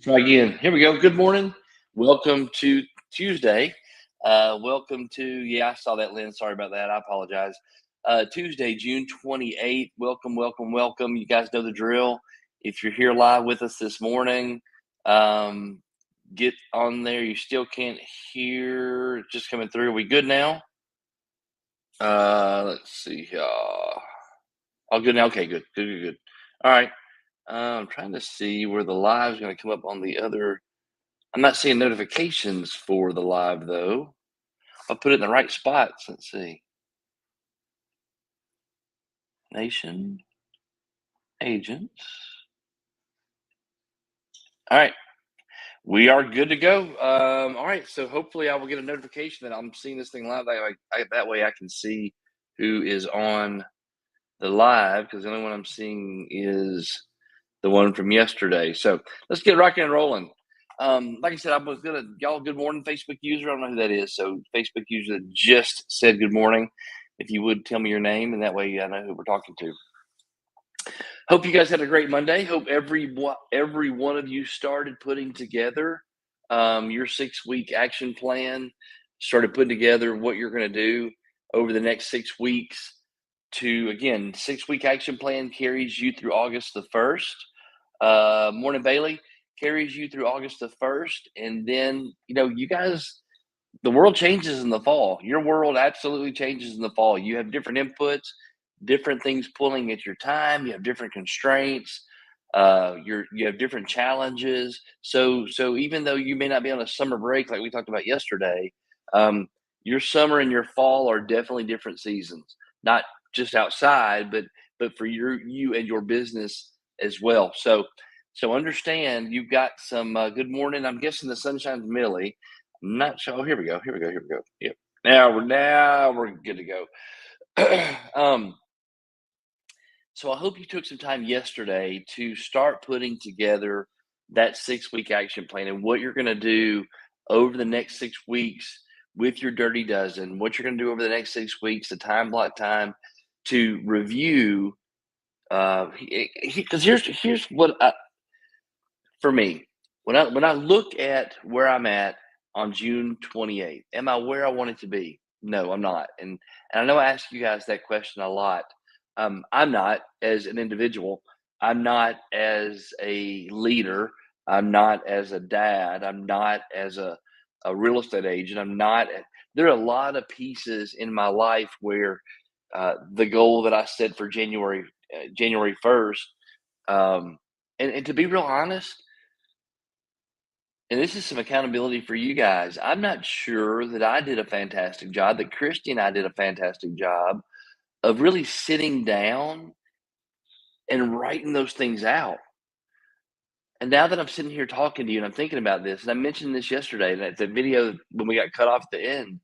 Try again. Here we go. Good morning. Welcome to Tuesday. Welcome to, yeah, I saw that, Lynn. Sorry about that. I apologize. Tuesday, June 28th. Welcome, welcome, welcome. You guys know the drill. If you're here live with us this morning, um, get on there. You still can't hear. It's just coming through. Are we good now? Let's see. All good now. Okay, good, good, good, good. All right. I'm trying to see where the live is going to come up on the other. I'm not seeing notifications for the live though. I'll put it in the right spots. Let's see. Nation agents. All right. We are good to go. All right. So hopefully I will get a notification that I'm seeing this thing live. That way I can see who is on the live, because the only one I'm seeing is the one from yesterday. So let's get rocking and rolling. Like I said, I was gonna, y'all, good morning, Facebook user. I don't know who that is. So Facebook user that just said good morning. If you would tell me your name, and that way I know who we're talking to. Hope you guys had a great Monday. Hope every one of you started putting together your 6-week action plan. Started putting together what you're going to do over the next 6 weeks. To, again, 6-week action plan carries you through August the 1st. Morning Bailey carries you through August the 1st, and then you guys, the world changes in the fall. Your world absolutely changes in the fall. You have different inputs, different things pulling at your time. You have different constraints. You have different challenges. So even though you may not be on a summer break like we talked about yesterday, your summer and your fall are definitely different seasons. Not just outside, but for you and your business as well. So understand you've got some good morning. I'm guessing the sunshine's Millie. I'm not sure. Oh, here we go. Here we go. Here we go. Yep. Now we're good to go. So I hope you took some time yesterday to start putting together that 6-week action plan and what you're going to do over the next 6 weeks with your Dirty Dozen. What you're going to do over the next 6 weeks, the time block time to review. Because here's what for me, when I look at where I'm at on June 28th, am I where I wanted to be? No, I'm not. And I know I ask you guys that question a lot. I'm not as an individual. I'm not as a leader. I'm not as a dad. I'm not as a real estate agent. There are a lot of pieces in my life where the goal that I set for January 1st, and to be real honest, and this is some accountability for you guys. I'm not sure that I did a fantastic job, that Christy and I did a fantastic job of really sitting down and writing those things out. And now that I'm sitting here talking to you and I'm thinking about this, and I mentioned this yesterday, that the video when we got cut off at the end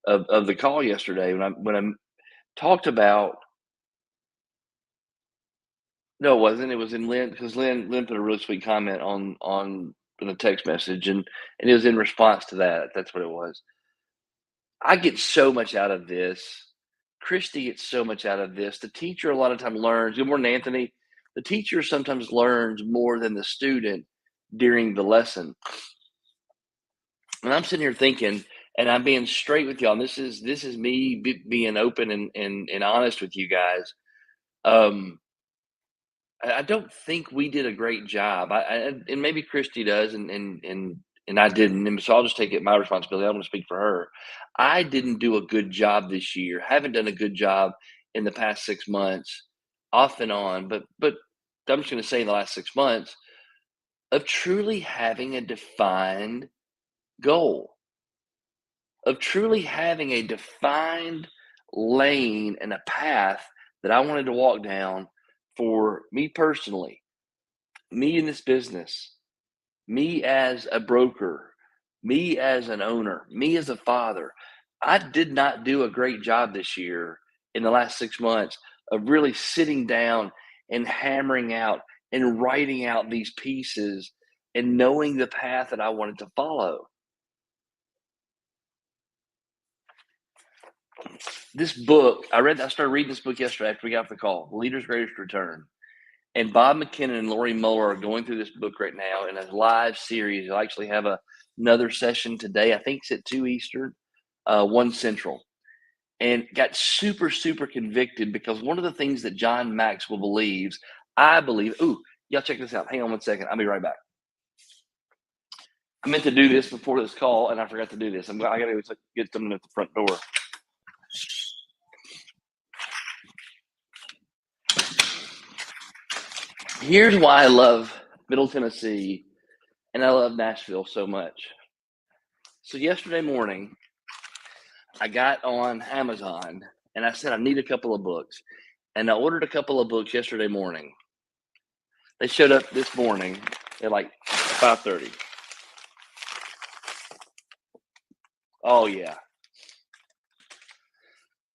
of the call yesterday, when I talked about, no, it wasn't. It was in Lynn, because Lynn put a really sweet comment on in a text message, and it was in response to that. That's what it was. I get so much out of this. Christy gets so much out of this. The teacher a lot of time learns. Good morning, Anthony. The teacher sometimes learns more than the student during the lesson. And I'm sitting here thinking, and I'm being straight with y'all. And this is me being open and honest with you guys. I don't think we did a great job. And maybe Christy does, and I didn't. And so I'll just take it my responsibility. I'm going to speak for her. I didn't do a good job this year. Haven't done a good job in the past 6 months, off and on. But I'm just going to say in the last 6 months of truly having a defined goal, of truly having a defined lane and a path that I wanted to walk down for me personally, me in this business, me as a broker, me as an owner, me as a father. I did not do a great job this year in the last 6 months of really sitting down and hammering out and writing out these pieces and knowing the path that I wanted to follow. This book, I started reading this book yesterday after we got off the call, The Leader's Greatest Return. And Bob McKinnon and Lori Muller are going through this book right now in a live series. They'll actually have another session today. I think it's at 2 Eastern, 1 Central. And got super, super convicted because one of the things that John Maxwell believes, I believe, y'all check this out. Hang on one second. I'll be right back. I meant to do this before this call, and I forgot to do this. I got to get something at the front door. Here's why I love Middle Tennessee and I love Nashville so much. So yesterday morning, I got on Amazon and I said I need a couple of books. And I ordered a couple of books yesterday morning. They showed up this morning at like 5:30. Oh, yeah.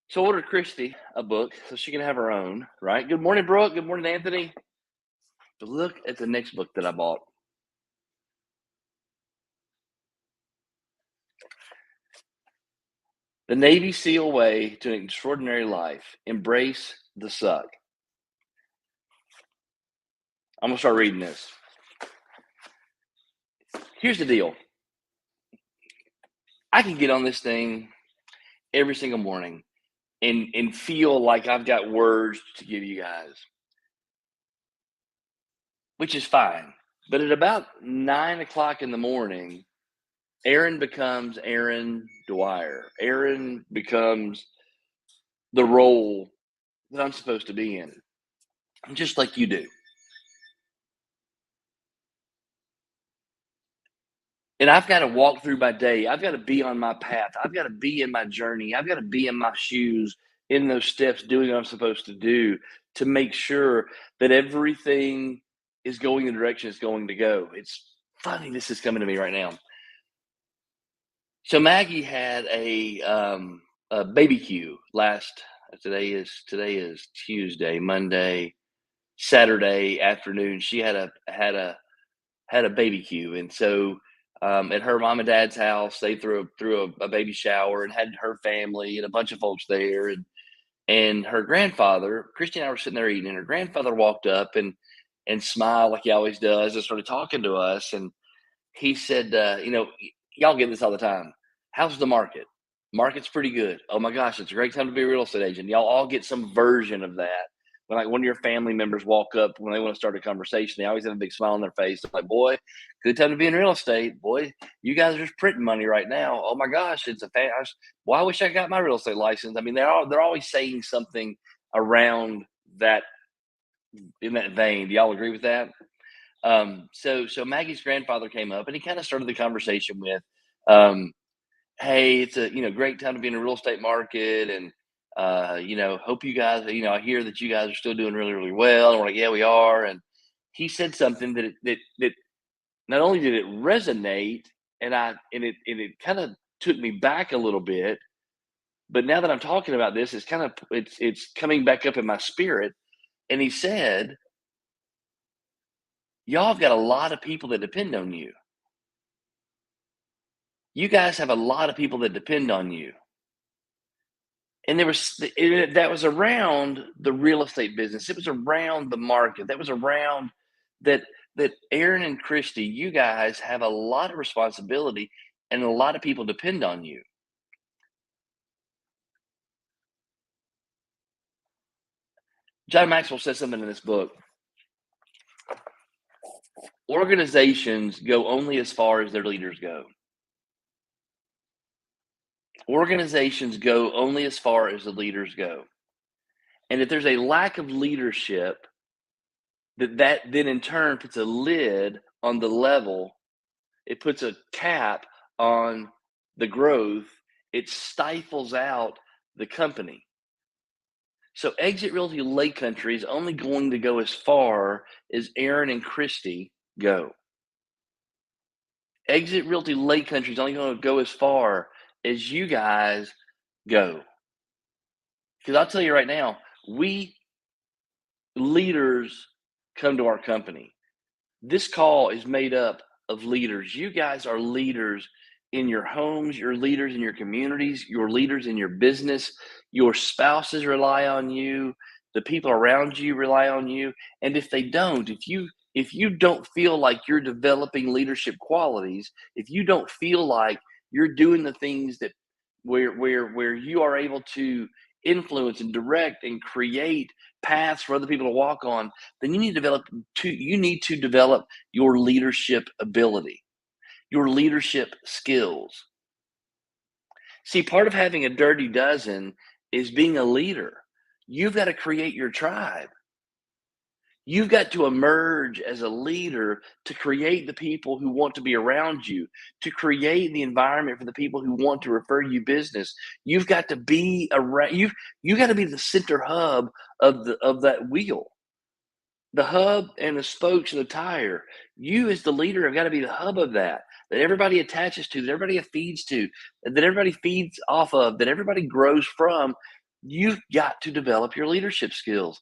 So I ordered Christy a book so she can have her own, right? Good morning, Brooke. Good morning, Anthony. But look at the next book that I bought. The Navy SEAL Way to an Extraordinary Life. Embrace the Suck. I'm going to start reading this. Here's the deal. I can get on this thing every single morning and feel like I've got words to give you guys, which is fine. But at about 9 o'clock in the morning, Aaron becomes Aaron Dwyer. Aaron becomes the role that I'm supposed to be in, just like you do. And I've got to walk through my day. I've got to be on my path. I've got to be in my journey. I've got to be in my shoes, in those steps, doing what I'm supposed to do to make sure that everything is going the direction it's going to go. It's funny, this is coming to me right now. So Maggie had a baby Q today is Tuesday, Monday, Saturday afternoon. She had a baby Q, and so at her mom and dad's house, they threw a baby shower and had her family and a bunch of folks there, and her grandfather, Christy and I were sitting there eating, and her grandfather walked up and smiled like he always does and started talking to us, and he said, y'all get this all the time. How's the market? Market's pretty good. Oh my gosh, it's a great time to be a real estate agent. Y'all all get some version of that. When like one of your family members walk up when they want to start a conversation, they always have a big smile on their face. They're like, boy, good time to be in real estate. Boy, you guys are just printing money right now. Oh my gosh, it's well, I wish I got my real estate license. I mean, they're always saying something around that in that vein. Do y'all agree with that? So Maggie's grandfather came up and he kind of started the conversation with, hey, it's a great time to be in the real estate market, and hope you guys, I hear that you guys are still doing really, really well. And we're like, yeah, we are. And he said something that not only did it resonate, and it kind of took me back a little bit, but now that I'm talking about this, it's coming back up in my spirit. And he said, y'all have got a lot of people that depend on you. You guys have a lot of people that depend on you. And that was around the real estate business. It was around the market. That was around that Aaron and Christy, you guys have a lot of responsibility and a lot of people depend on you. John Maxwell says something in this book. Organizations go only as far as their leaders go. Organizations go only as far as the leaders go. And if there's a lack of leadership, that then in turn puts a lid on the level, it puts a cap on the growth, it stifles out the company. So Exit Realty Lake Country is only going to go as far as Aaron and Christy go. Exit Realty Lake Country is only going to go as far as you guys go. Because I'll tell you right now, we leaders come to our company. This call is made up of leaders. You guys are leaders in your homes, you're leaders in your communities, you're leaders in your business. Your spouses rely on you. the people around you rely on you. And if they don't, if you don't feel like you're developing leadership qualities, if you don't feel like you're doing the things that where you are able to influence and direct and create paths for other people to walk on, then you need to develop your leadership ability, your leadership skills. See, part of having a dirty dozen is being a leader. You've got to create your tribe. You've got to emerge as a leader to create the people who want to be around you, to create the environment for the people who want to refer you business. You've got to be around you got to be the center hub of that wheel. The hub and the spokes and the tire. You as the leader have got to be the hub of that everybody attaches to, that everybody feeds to, that everybody feeds off of, that everybody grows from. You've got to develop your leadership skills.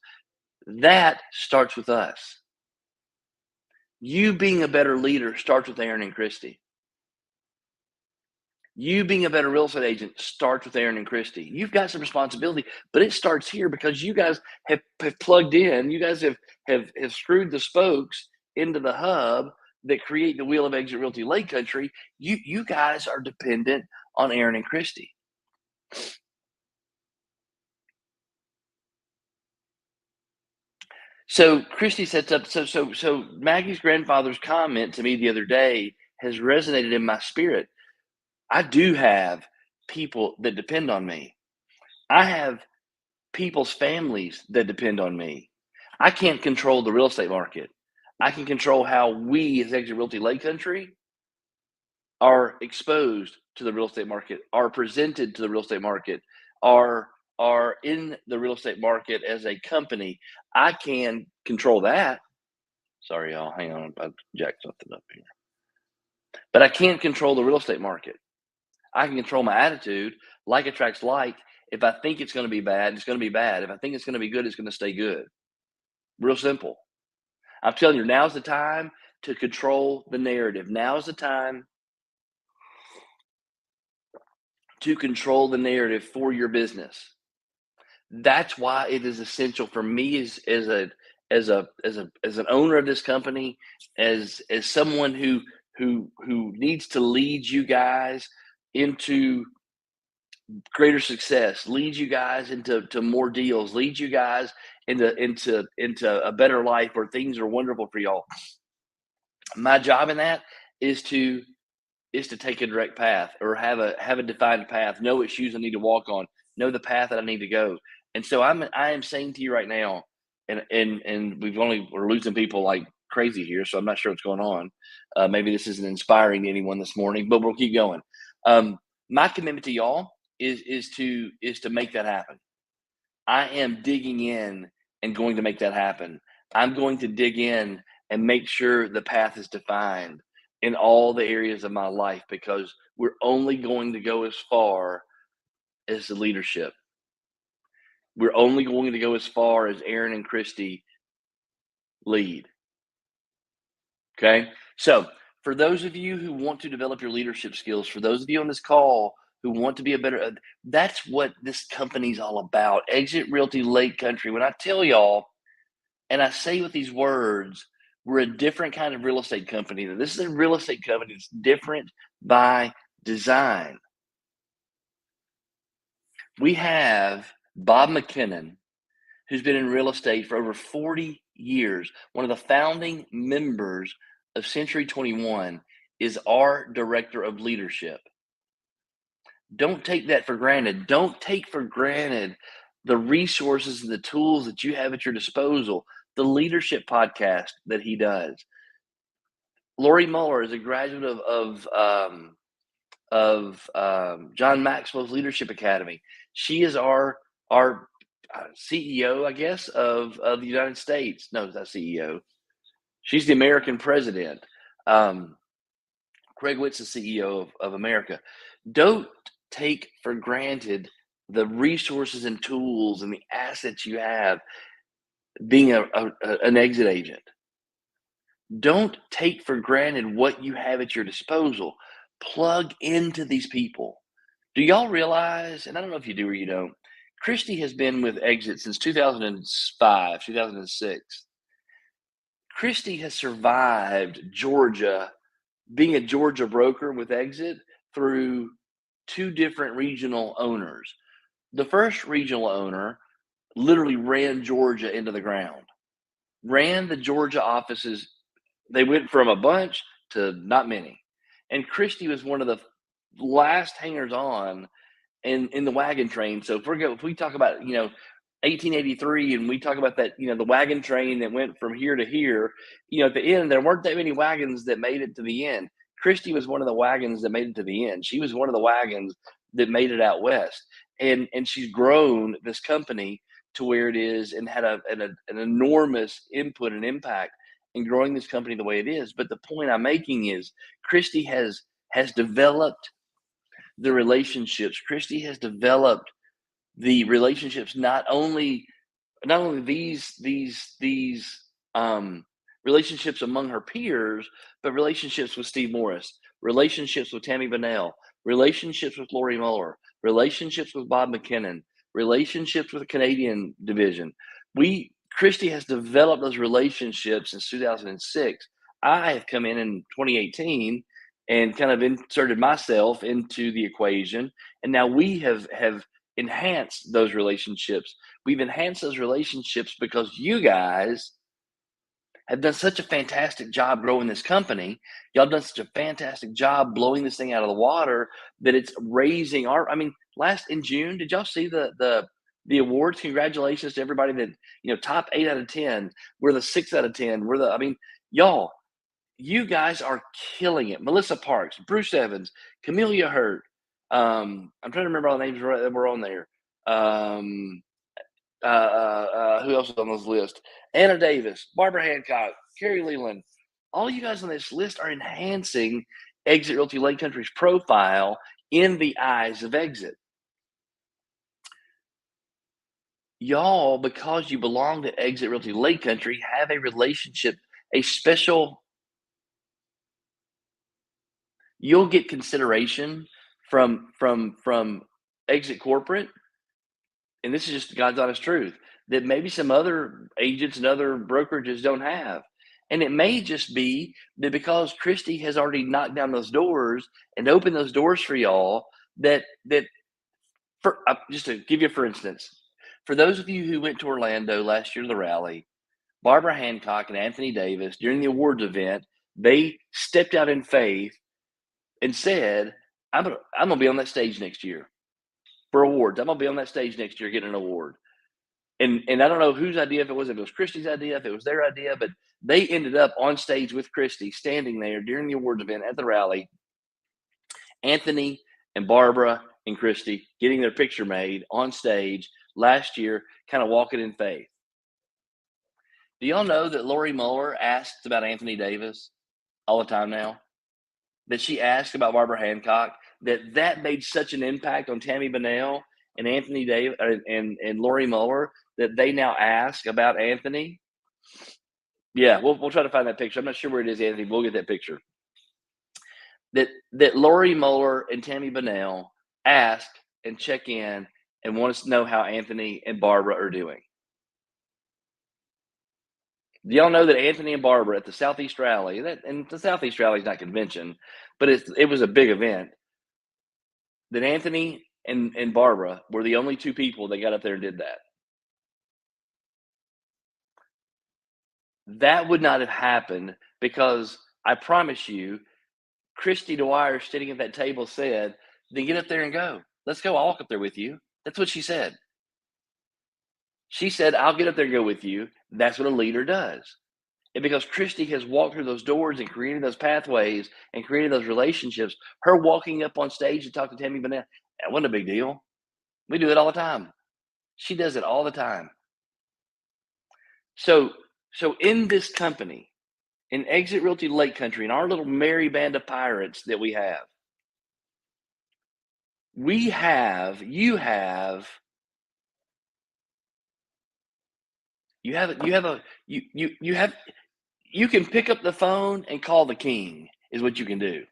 That starts with us. You being a better leader starts with Aaron and Christy. You being a better real estate agent starts with Aaron and Christy. You've got some responsibility, but it starts here because you guys have plugged in. You guys have screwed the spokes into the hub that create the wheel of Exit Realty Lake Country. You guys are dependent on Aaron and Christy. So Christy sets up. So Maggie's grandfather's comment to me the other day has resonated in my spirit. I do have people that depend on me. I have people's families that depend on me. I can't control the real estate market. I can control how we as Exit Realty Lake Country are exposed to the real estate market, are presented to the real estate market, are in the real estate market as a company. I can control that. Sorry, y'all. Hang on. I jacked something up here. But I can't control the real estate market. I can control my attitude. Like attracts like. If I think it's going to be bad, it's going to be bad. If I think it's going to be good, it's going to stay good. Real simple. I'm telling you, now's the time to control the narrative. Now is the time to control the narrative for your business. That's why it is essential for me as an owner of this company, as someone who needs to lead you guys into greater success, lead you guys into more deals, lead you guys into a better life where things are wonderful for y'all. My job in that is to take a direct path, or have a defined path, know what shoes I need to walk on, know the path that I need to go. And so I am saying to you right now, and we're losing people like crazy here, so I'm not sure what's going on. Maybe this isn't inspiring to anyone this morning, but we'll keep going. My commitment to y'all is to make that happen. I am digging in and going to make that happen. I'm going to dig in and make sure the path is defined in all the areas of my life, because we're only going to go as far as the leadership. We're only going to go as far as Aaron and Christy lead. Okay. So, for those of you who want to develop your leadership skills, for those of you on this call who want to be a better, that's what this company's all about. Exit Realty Lake Country. When I tell y'all, and I say with these words, we're a different kind of real estate company. This is a real estate company that's different by design. We have Bob McKinnon, who's been in real estate for over 40 years. One of the founding members of Century 21 is our director of leadership. Don't take that for granted. Don't take for granted the resources and the tools that you have at your disposal. The leadership podcast that he does. Lori Muller is a graduate of John Maxwell's Leadership Academy. She is our CEO, I guess, of the United States. No, not CEO. She's the American president. Craig Witt's the CEO of America. Don't take for granted the resources and tools and the assets you have being an exit agent. Don't take for granted what you have at your disposal. Plug into these people. Do y'all realize, and I don't know if you do or you don't, Christy has been with Exit since 2005, 2006. Christy has survived Georgia, being a Georgia broker with Exit through two different regional owners. The first regional owner literally ran Georgia into the ground, ran the Georgia offices. They went from a bunch to not many. And Christy was one of the last hangers on in the wagon train. So if we talk about, 1883, and we talk about that, the wagon train that went from here to here, at the end, there weren't that many wagons that made it to the end. Christy was one of the wagons that made it to the end. She was one of the wagons that made it out west. And she's grown this company to where it is, and had an enormous input and impact in growing this company the way it is. But the point I'm making is Christy has developed the relationships. Christy has developed the relationships, not only these relationships among her peers, but relationships with Steve Morris, relationships with Tammy Bunnell, relationships with Lori Muller, relationships with Bob McKinnon, relationships with the Canadian division. Christy has developed those relationships since 2006. I have come in 2018 and kind of inserted myself into the equation, and now we have enhanced those relationships. We've enhanced those relationships because you guys have done such a fantastic job growing this company. Y'all done such a fantastic job blowing this thing out of the water that it's raising last in June, did y'all see the awards? Congratulations to everybody that, top 8 out of 10. We're the 6 out of 10. Y'all, you guys are killing it. Melissa Parks, Bruce Evans, Camelia Hurt. I'm trying to remember all the names that were on there. Who else is on this list? Anna Davis, Barbara Hancock, Carrie Leland. All you guys on this list are enhancing Exit Realty Lake Country's profile in the eyes of Exit. Y'all, because you belong to Exit Realty Lake Country, have a relationship, a special. You'll get consideration from Exit Corporate, and this is just God's honest truth, that maybe some other agents and other brokerages don't have. And it may just be that because Christy has already knocked down those doors and opened those doors for y'all, just to give you, for instance, for those of you who went to Orlando last year to the rally, Barbara Hancock and Anthony Davis, during the awards event, they stepped out in faith and said, I'm gonna be on that stage next year for awards. I'm gonna be on that stage next year getting an award. And I don't know whose idea, if it was Christy's idea, if it was their idea, but they ended up on stage with Christy, standing there during the awards event at the rally. Anthony and Barbara and Christy getting their picture made on stage last year, kind of walking in faith. Do y'all know that Lori Muller asks about Anthony Davis all the time now? That she asked about Barbara Hancock, that made such an impact on Tammy Bunnell and Anthony Davis and Lori Muller that they now ask about Anthony. Yeah, we'll try to find that picture. I'm not sure where it is, Anthony. We'll get that picture. That Lori Muller and Tammy Bunnell ask and check in and want us to know how Anthony and Barbara are doing. Do y'all know that Anthony and Barbara at the Southeast Rally, and the Southeast Rally is not convention, but it was a big event, that Anthony and Barbara were the only two people that got up there and did that. That would not have happened because I promise you, Christy Dwyer sitting at that table said, then get up there and go. Let's go. I'll walk up there with you. That's what she said. She said, I'll get up there and go with you. That's what a leader does. And because Christy has walked through those doors and created those pathways and created those relationships, her walking up on stage to talk to Tammy Bunnell, that wasn't a big deal. We do it all the time. She does it all the time. So in this company, in Exit Realty Lake Country, in our little merry band of pirates that we have, you can pick up the phone and call the king is what you can do.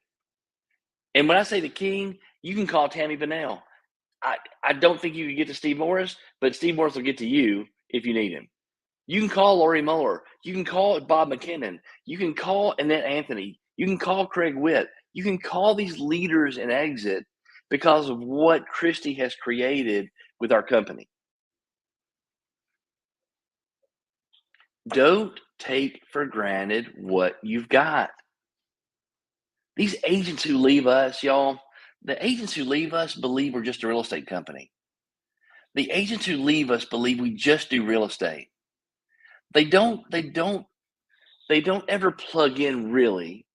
And when I say the king, you can call Tammy Bunnell. I don't think you can get to Steve Morris, but Steve Morris will get to you if you need him. You can call Lori Muller. You can call Bob McKinnon. You can call Annette Anthony. You can call Craig Witt. You can call these leaders in Exit because of what Christy has created with our company. Don't take for granted what you've got. These agents who leave us, y'all, the agents who leave us believe we're just a real estate company. The agents who leave us believe we just do real estate. They don't ever plug in really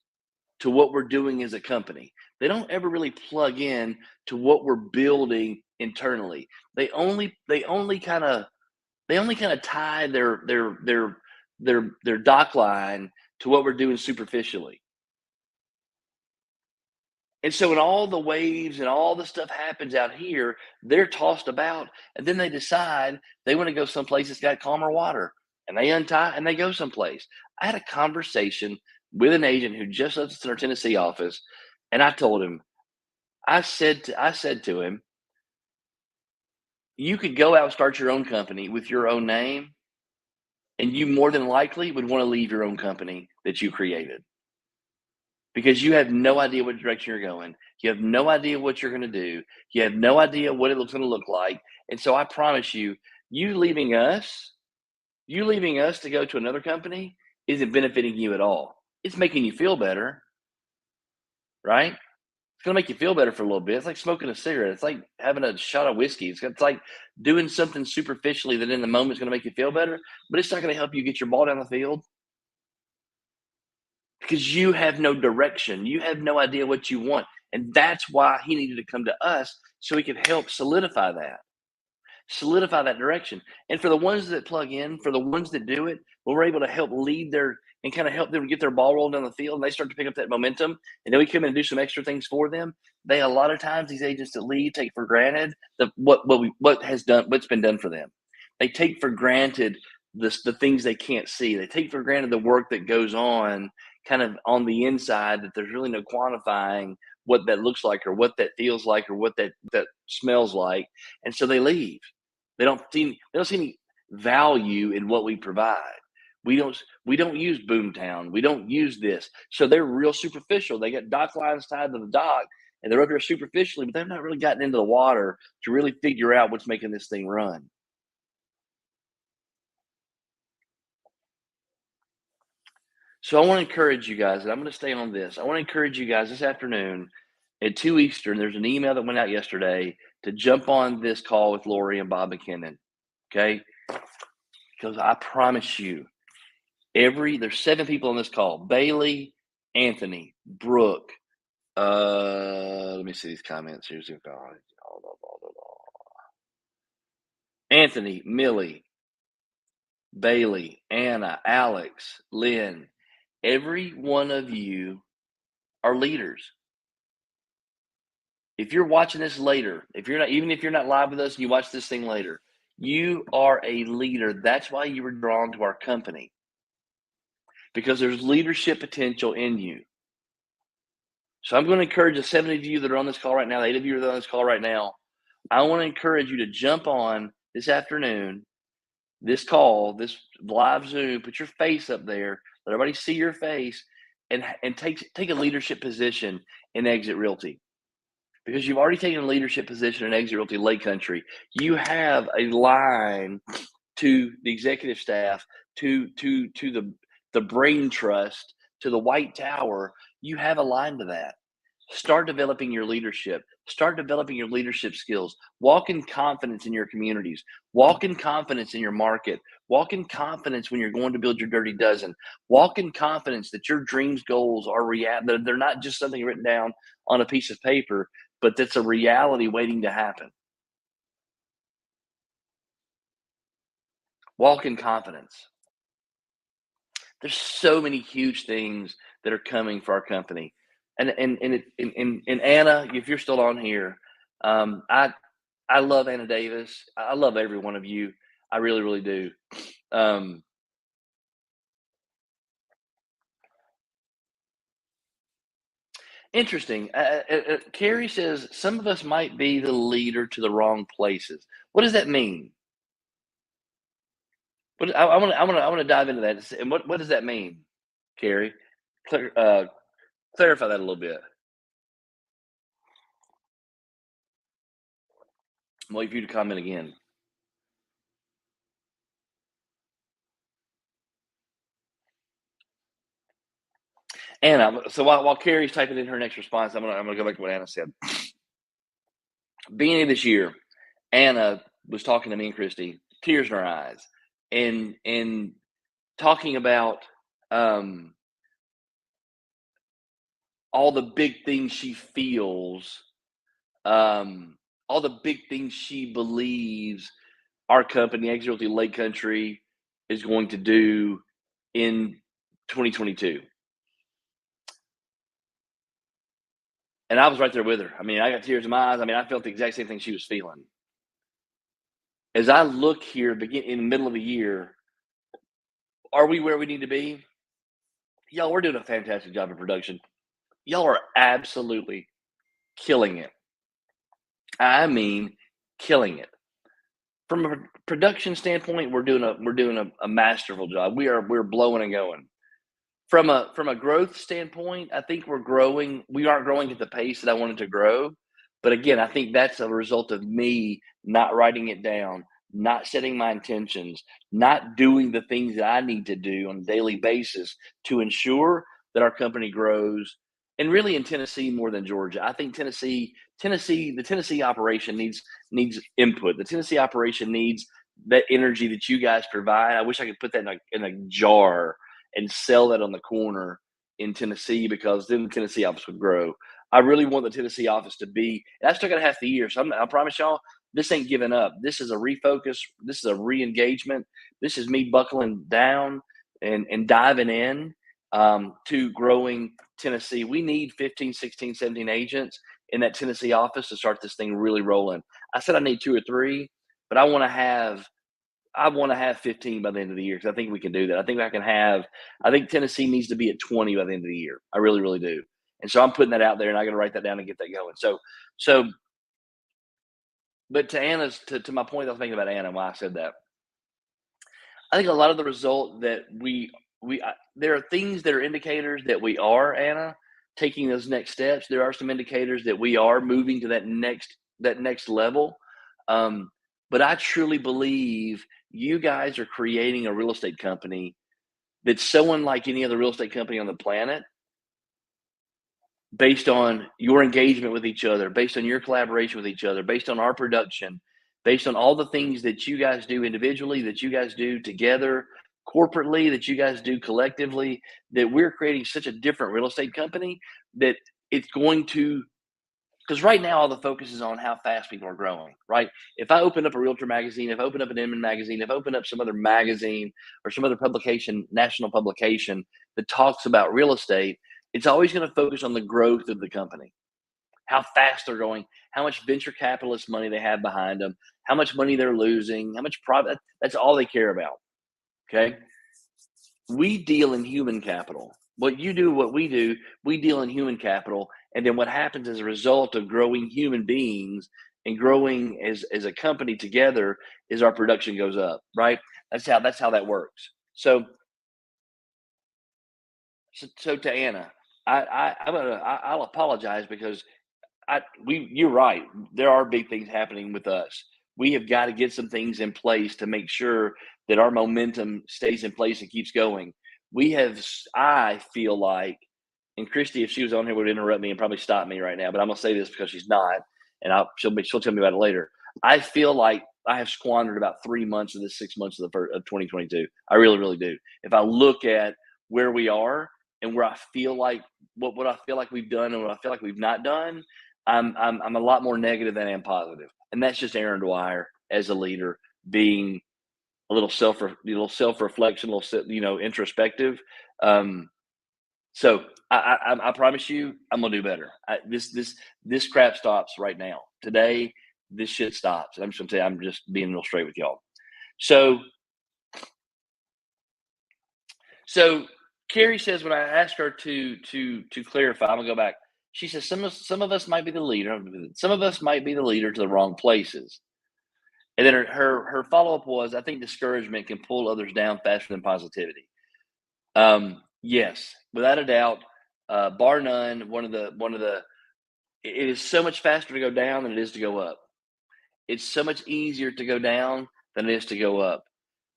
to what we're doing as a company. They don't ever really plug in to what we're building internally. They only kind of tie their dock line to what we're doing superficially. And so when all the waves and all the stuff happens out here, they're tossed about, and then they decide they want to go someplace that's got calmer water, and they untie and they go someplace. I had a conversation with an agent who just left us in our Tennessee office, and I told him, I said to him, you could go out and start your own company with your own name, and you more than likely would want to leave your own company that you created because you have no idea what direction you're going. You have no idea what you're going to do. You have no idea what it's going to look like. And so I promise you, you leaving us, you leaving us to go to another company isn't benefiting you at all. It's making you feel better, right? It's going to make you feel better for a little bit. It's like smoking a cigarette. It's like having a shot of whiskey. It's like doing something superficially that in the moment is going to make you feel better, but it's not going to help you get your ball down the field because you have no direction. You have no idea what you want. And that's why he needed to come to us so he could help solidify that direction. And for the ones that plug in, for the ones that do it, when we're able to help lead their and kind of help them get their ball rolling down the field and they start to pick up that momentum, and then we come in and do some extra things for them. They a lot of times these agents that lead take for granted what's been done for them. They take for granted the things they can't see. They take for granted the work that goes on kind of on the inside that there's really no quantifying what that looks like or what that feels like or what that smells like. And so they leave. They don't see any value in what we provide. We don't use Boomtown. We don't use this. So they're real superficial. They got dock lines tied to the dock and they're up there superficially, but they've not really gotten into the water to really figure out what's making this thing run. So I want to encourage you guys, and I'm going to stay on this. I want to encourage you guys this afternoon at 2 Eastern. There's an email that went out yesterday to jump on this call with Lori and Bob McKinnon. Okay. Because I promise you, there's 7 people on this call: Bailey, Anthony, Brooke. Let me see these comments here. Anthony, Millie, Bailey, Anna, Alex, Lynn. Every one of you are leaders. If you're watching this later, even if you're not live with us and you watch this thing later, you are a leader. That's why you were drawn to our company, because there's leadership potential in you. So I'm going to encourage the 7 of you that are on this call right now, the 8 of you that are on this call right now. I want to encourage you to jump on this afternoon, this call, this live Zoom, put your face up there, let everybody see your face, and take a leadership position in Exit Realty. Because you've already taken a leadership position in Exit Realty Lake Country. You have a line to the executive staff, to the brain trust, to the White Tower. You have a line to that. Start developing your leadership. Start developing your leadership skills. Walk in confidence in your communities. Walk in confidence in your market. Walk in confidence when you're going to build your dirty dozen. Walk in confidence that your dreams, goals are they're not just something written down on a piece of paper, but that's a reality waiting to happen. Walk in confidence. There's so many huge things that are coming for our company. And Anna, if you're still on here, I love Anna Davis. I love every one of you. I really, really do. Um, Interesting. Carrie says some of us might be the leader to the wrong places. What does that mean? What I want to dive into that. And what does that mean, Carrie? Clar- uh, Clarify that a little bit. I'm waiting for you to comment again. Anna. So while Carrie's typing in her next response, I'm gonna go back to what Anna said. Beginning of this year, Anna was talking to me and Christy, tears in her eyes, and talking about um, all the big things she feels, um, all the big things she believes our company, Exit Realty Lake Country, is going to do in 2022. And I was right there with her. I mean, I got tears in my eyes. I mean, I felt the exact same thing she was feeling. As I look here, begin in the middle of the year, are we where we need to be? Y'all, we're doing a fantastic job of production. Y'all are absolutely killing it. I mean, killing it. From a production standpoint, we're doing a masterful job. We're blowing and going. From a growth standpoint, I think we're growing. We aren't growing at the pace that I wanted to grow, but again, I think that's a result of me not writing it down, not setting my intentions, not doing the things that I need to do on a daily basis to ensure that our company grows. And really, in Tennessee more than Georgia, I think the Tennessee operation needs input. The Tennessee operation needs that energy that you guys provide. I wish I could put that in a jar and sell that on the corner in Tennessee, because then the Tennessee office would grow. I really want the Tennessee office to be, and I still got half the year. So I promise y'all, this ain't giving up. This is a refocus. This is a re-engagement. This is me buckling down and diving in to growing Tennessee. We need 15, 16, 17 agents in that Tennessee office to start this thing really rolling. I said I need two or three, but I want to have 15 by the end of the year, because I think we can do that. I think Tennessee needs to be at 20 by the end of the year. I really, really do. And so I'm putting that out there, and I got to write that down and get that going. So, but to my point, I was thinking about Anna, why I said that. I think a lot of the result that there are things that are indicators that we are, Anna, taking those next steps. There are some indicators that we are moving to that next level. Um, but I truly believe you guys are creating a real estate company that's so unlike any other real estate company on the planet, based on your engagement with each other, based on your collaboration with each other, based on our production, based on all the things that you guys do individually, that you guys do together, corporately, that you guys do collectively, that we're creating such a different real estate company that it's going to, because right now all the focus is on how fast people are growing, right? If I open up a realtor magazine, if I open up an Inman magazine, if I open up some other magazine or some other publication, national publication that talks about real estate, it's always going to focus on the growth of the company, how fast they're going, how much venture capitalist money they have behind them, how much money they're losing, how much profit. That's all they care about. Okay. We deal in human capital. What you do, what we deal in human capital. And then what happens as a result of growing human beings and growing as a company together is our production goes up, right? That's how that works. So to Anna, I'll apologize, because you're right. There are big things happening with us. We have got to get some things in place to make sure that our momentum stays in place and keeps going. I feel like, and Christy, if she was on here, would interrupt me and probably stop me right now. But I'm gonna say this because she's not, and she'll tell me about it later. I feel like I have squandered about 3 months of this 6 months of 2022. I really, really do. If I look at where we are and where I feel like what I feel like we've done and what I feel like we've not done, I'm a lot more negative than I am positive, and that's just Aaron Dwyer as a leader being a little self reflection, introspective. Um, so I promise you, I'm gonna do better. This crap stops right now. Today, this shit stops. I'm just gonna tell you, I'm just being real straight with y'all. So so Carrie says when I asked her to clarify, I'm gonna go back. She says, some of us might be the leader. Some of us might be the leader to the wrong places. And then her follow up was, I think discouragement can pull others down faster than positivity. Yes, without a doubt, bar none. It is so much faster to go down than it is to go up. It's so much easier to go down than it is to go up.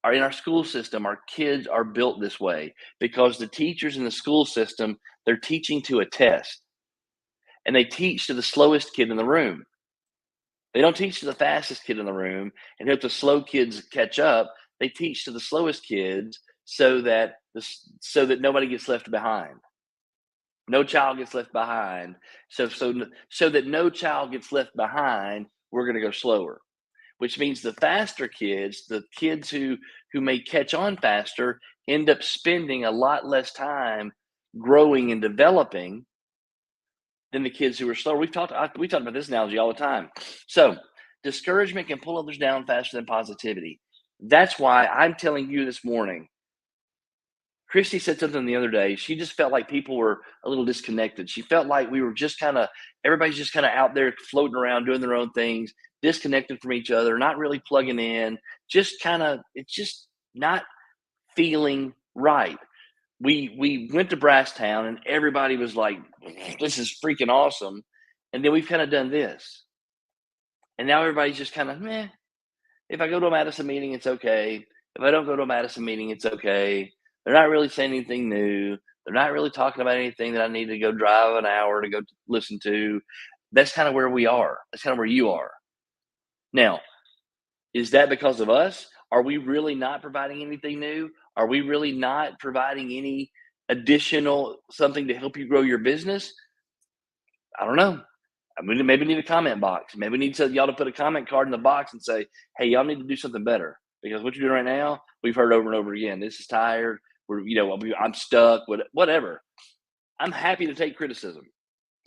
In our school system, our kids are built this way because the teachers in the school system, they're teaching to a test, and they teach to the slowest kid in the room. They don't teach to the fastest kid in the room and hope the slow kids catch up. They teach to the slowest kids so that nobody gets left behind. No child gets left behind. So that no child gets left behind, we're going to go slower, which means the faster kids, the kids who may catch on faster, end up spending a lot less time growing and developing than the kids who are slower. We talked about this analogy all the time. So discouragement can pull others down faster than positivity. That's why I'm telling you this morning. Christy said something the other day. She just felt like people were a little disconnected. She felt like we were just everybody's just kind of out there floating around doing their own things, disconnected from each other, not really plugging in, it's just not feeling right. We went to Brasstown and everybody was like, this is freaking awesome. And then we've kind of done this. And now everybody's just kind of, meh. If I go to a Madison meeting, it's okay. If I don't go to a Madison meeting, it's okay. They're not really saying anything new. They're not really talking about anything that I need to go drive an hour to go listen to. That's kind of where we are. That's kind of where you are. Now, is that because of us? Are we really not providing anything new? Are we really not providing any additional something to help you grow your business? I don't know. I mean, maybe need a comment box. Maybe we need y'all to put a comment card in the box and say, hey, y'all need to do something better because what you're doing right now, we've heard over and over again. This is tired. I'm stuck, whatever. I'm happy to take criticism.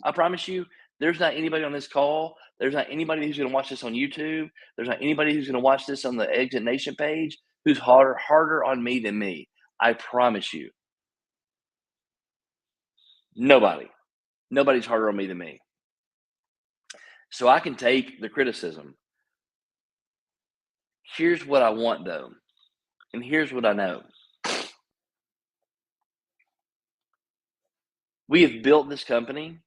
I promise you, there's not anybody on this call. There's not anybody who's going to watch this on YouTube. There's not anybody who's going to watch this on the Exit Nation page who's harder on me than me. I promise you. Nobody's harder on me than me. So I can take the criticism. Here's what I want, though, and here's what I know. We have built this company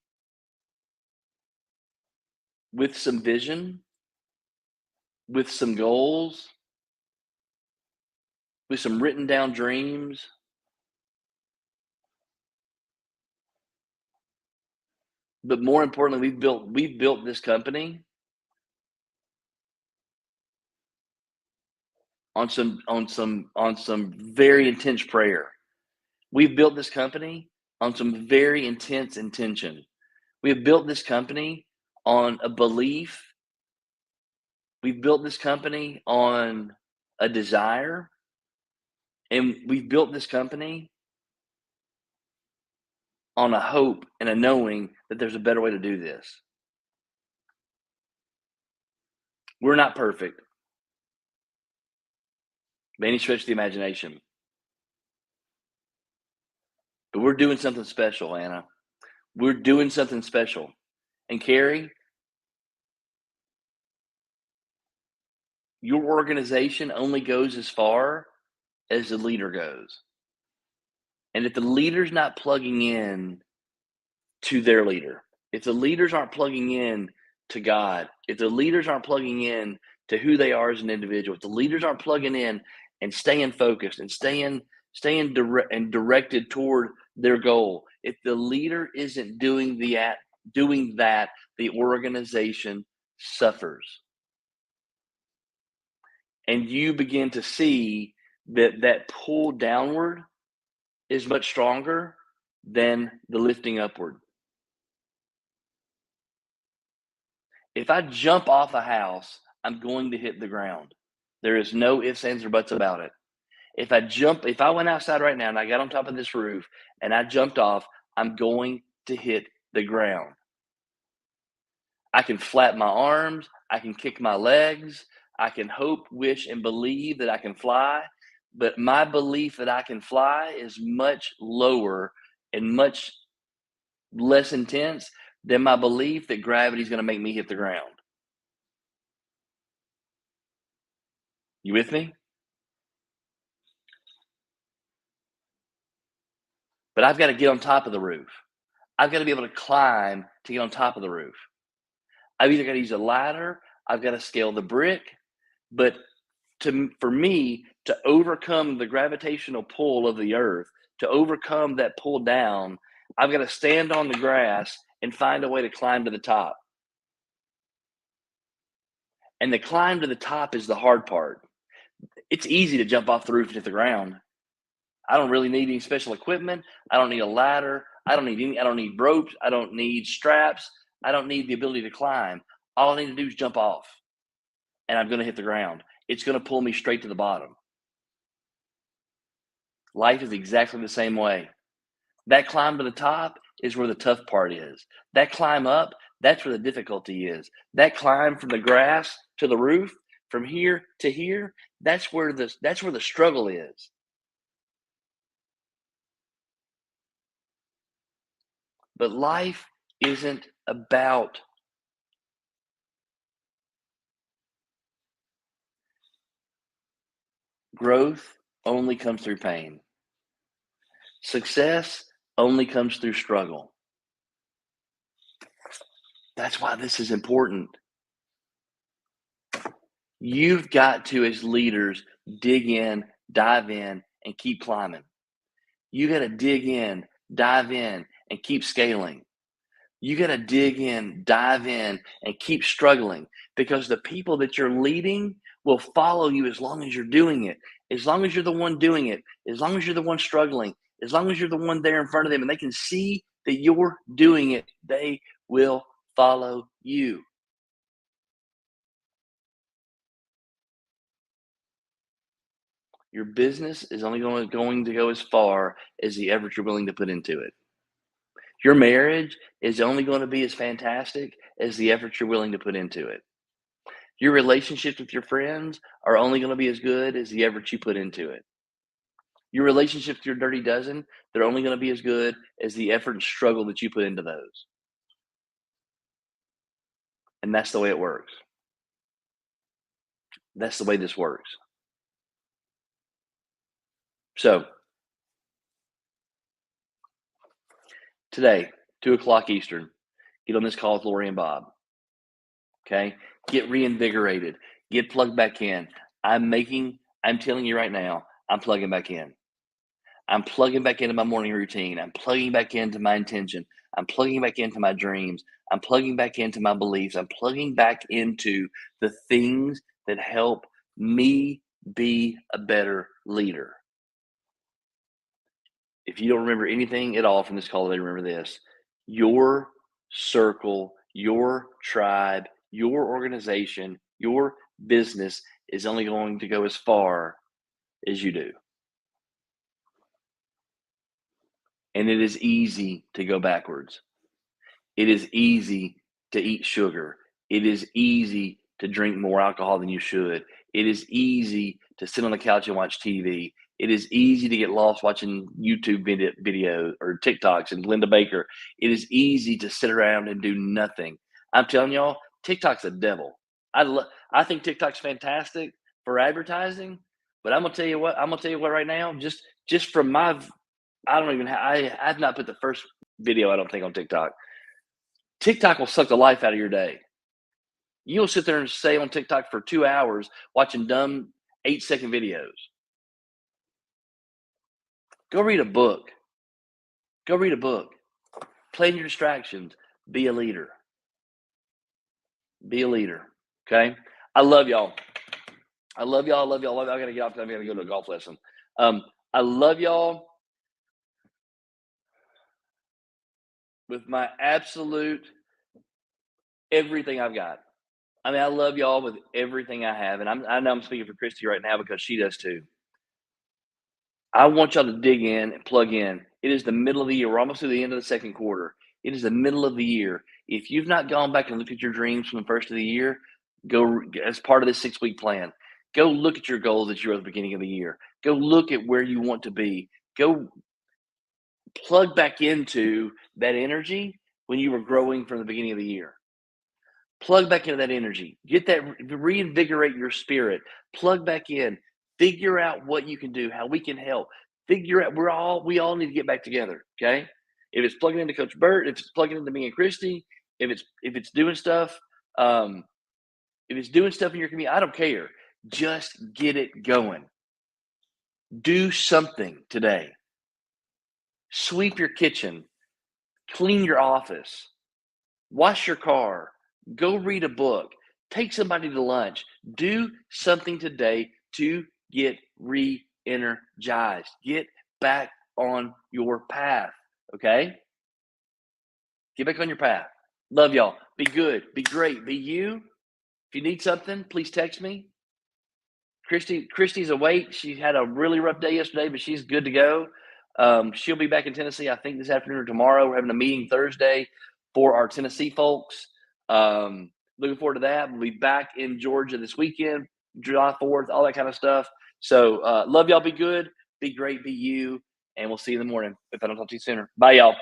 with some vision, with some goals, with some written down dreams. But more importantly, we've built this company on some very intense prayer. We've built this company on some very intense intention. We have built this company on a belief. We've built this company on a desire. And we've built this company on a hope and a knowing that there's a better way to do this. We're not perfect by any stretch of the imagination. But we're doing something special, Anna. We're doing something special. And Carrie, your organization only goes as far as the leader goes. And if the leader's not plugging in to their leader, if the leaders aren't plugging in to God, if the leaders aren't plugging in to who they are as an individual, if the leaders aren't plugging in and staying focused and staying directed toward their goal, if the leader isn't doing that, the organization suffers. And you begin to see that pull downward is much stronger than the lifting upward. If I jump off a house, I'm going to hit the ground. There is no ifs, ands, or buts about it. If I went outside right now and I got on top of this roof and I jumped off, I'm going to hit the ground. I can flap my arms. I can kick my legs. I can hope, wish, and believe that I can fly. But my belief that I can fly is much lower and much less intense than my belief that gravity is going to make me hit the ground. You with me? But I've got to get on top of the roof. I've got to be able to climb to get on top of the roof. I've either got to use a ladder, I've got to scale the brick, but for me to overcome the gravitational pull of the earth, to overcome that pull down, I've got to stand on the grass and find a way to climb to the top. And the climb to the top is the hard part. It's easy to jump off the roof and hit the ground. I don't really need any special equipment. I don't need a ladder. I don't need ropes. I don't need straps. I don't need the ability to climb. All I need to do is jump off and I'm going to hit the ground. It's going to pull me straight to the bottom. Life is exactly the same way. That climb to the top is where the tough part is. That climb up, that's where the difficulty is. That climb from the grass to the roof, from here to here, that's where the struggle is. But life isn't about growth only comes through pain. Success only comes through struggle. That's why this is important. You've got to, as leaders, dig in, dive in, and keep climbing. You got to dig in, dive in, and keep scaling. You got to dig in, dive in, and keep struggling, because the people that you're leading will follow you as long as you're doing it. As long as you're the one doing it, as long as you're the one struggling, as long as you're the one there in front of them and they can see that you're doing it, they will follow you. Your business is only going to go as far as the effort you're willing to put into it. Your marriage is only going to be as fantastic as the effort you're willing to put into it. Your relationships with your friends are only going to be as good as the effort you put into it. Your relationships with your dirty dozen, they're only going to be as good as the effort and struggle that you put into those. And that's the way it works. That's the way this works. So, today, 2:00 Eastern, get on this call with Lori and Bob. Okay? Get reinvigorated. Get plugged back in. I'm telling you right now, I'm plugging back in. I'm plugging back into my morning routine. I'm plugging back into my intention. I'm plugging back into my dreams. I'm plugging back into my beliefs. I'm plugging back into the things that help me be a better leader. If you don't remember anything at all from this call today, remember this: your circle, your tribe, your organization, your business is only going to go as far as you do. And it is easy to go backwards. It is easy to eat sugar. It is easy to drink more alcohol than you should. It is easy to sit on the couch and watch TV. It is easy to get lost watching YouTube videos or TikToks and Linda Baker. It is easy to sit around and do nothing. I'm telling y'all, TikTok's a devil. I think TikTok's fantastic for advertising, but I'm gonna tell you what. I'm gonna tell you what right now. Just from my, I don't even. I've not put the first video, I don't think, on TikTok. TikTok will suck the life out of your day. You'll sit there and stay on TikTok for 2 hours watching dumb 8-second videos. Go read a book. Go read a book. Plan your distractions. Be a leader. Be a leader. Okay? I love y'all. I love y'all. I love y'all. I gotta get off. I'm gonna go to a golf lesson. I love y'all with my absolute everything I've got. I mean, I love y'all with everything I have, and I know I'm speaking for Christy right now because she does too. I want y'all to dig in and plug in. It is the middle of the year. We're almost to the end of the second quarter. It is the middle of the year. If you've not gone back and looked at your dreams from the first of the year, go as part of this 6-week plan. Go look at your goals that you were at the beginning of the year. Go look at where you want to be. Go plug back into that energy when you were growing from the beginning of the year. Plug back into that energy. Get that, reinvigorate your spirit. Plug back in. Figure out what you can do, how we can help. Figure out, we all need to get back together. Okay. If it's plugging into Coach Burt, if it's plugging into me and Christy, if it's doing stuff, um, if it's doing stuff in your community, I don't care. Just get it going. Do something today. Sweep your kitchen, clean your office, wash your car, go read a book, take somebody to lunch. Do something today to get re-energized. Get back on your path, okay? Get back on your path. Love y'all. Be good. Be great. Be you. If you need something, please text me. Christy's awake. She had a really rough day yesterday, but she's good to go. She'll be back in Tennessee, I think, this afternoon or tomorrow. We're having a meeting Thursday for our Tennessee folks. Looking forward to that. We'll be back in Georgia this weekend, July 4th, all that kind of stuff. So love y'all. Be good. Be great. Be you. And we'll see you in the morning if I don't talk to you sooner. Bye, y'all.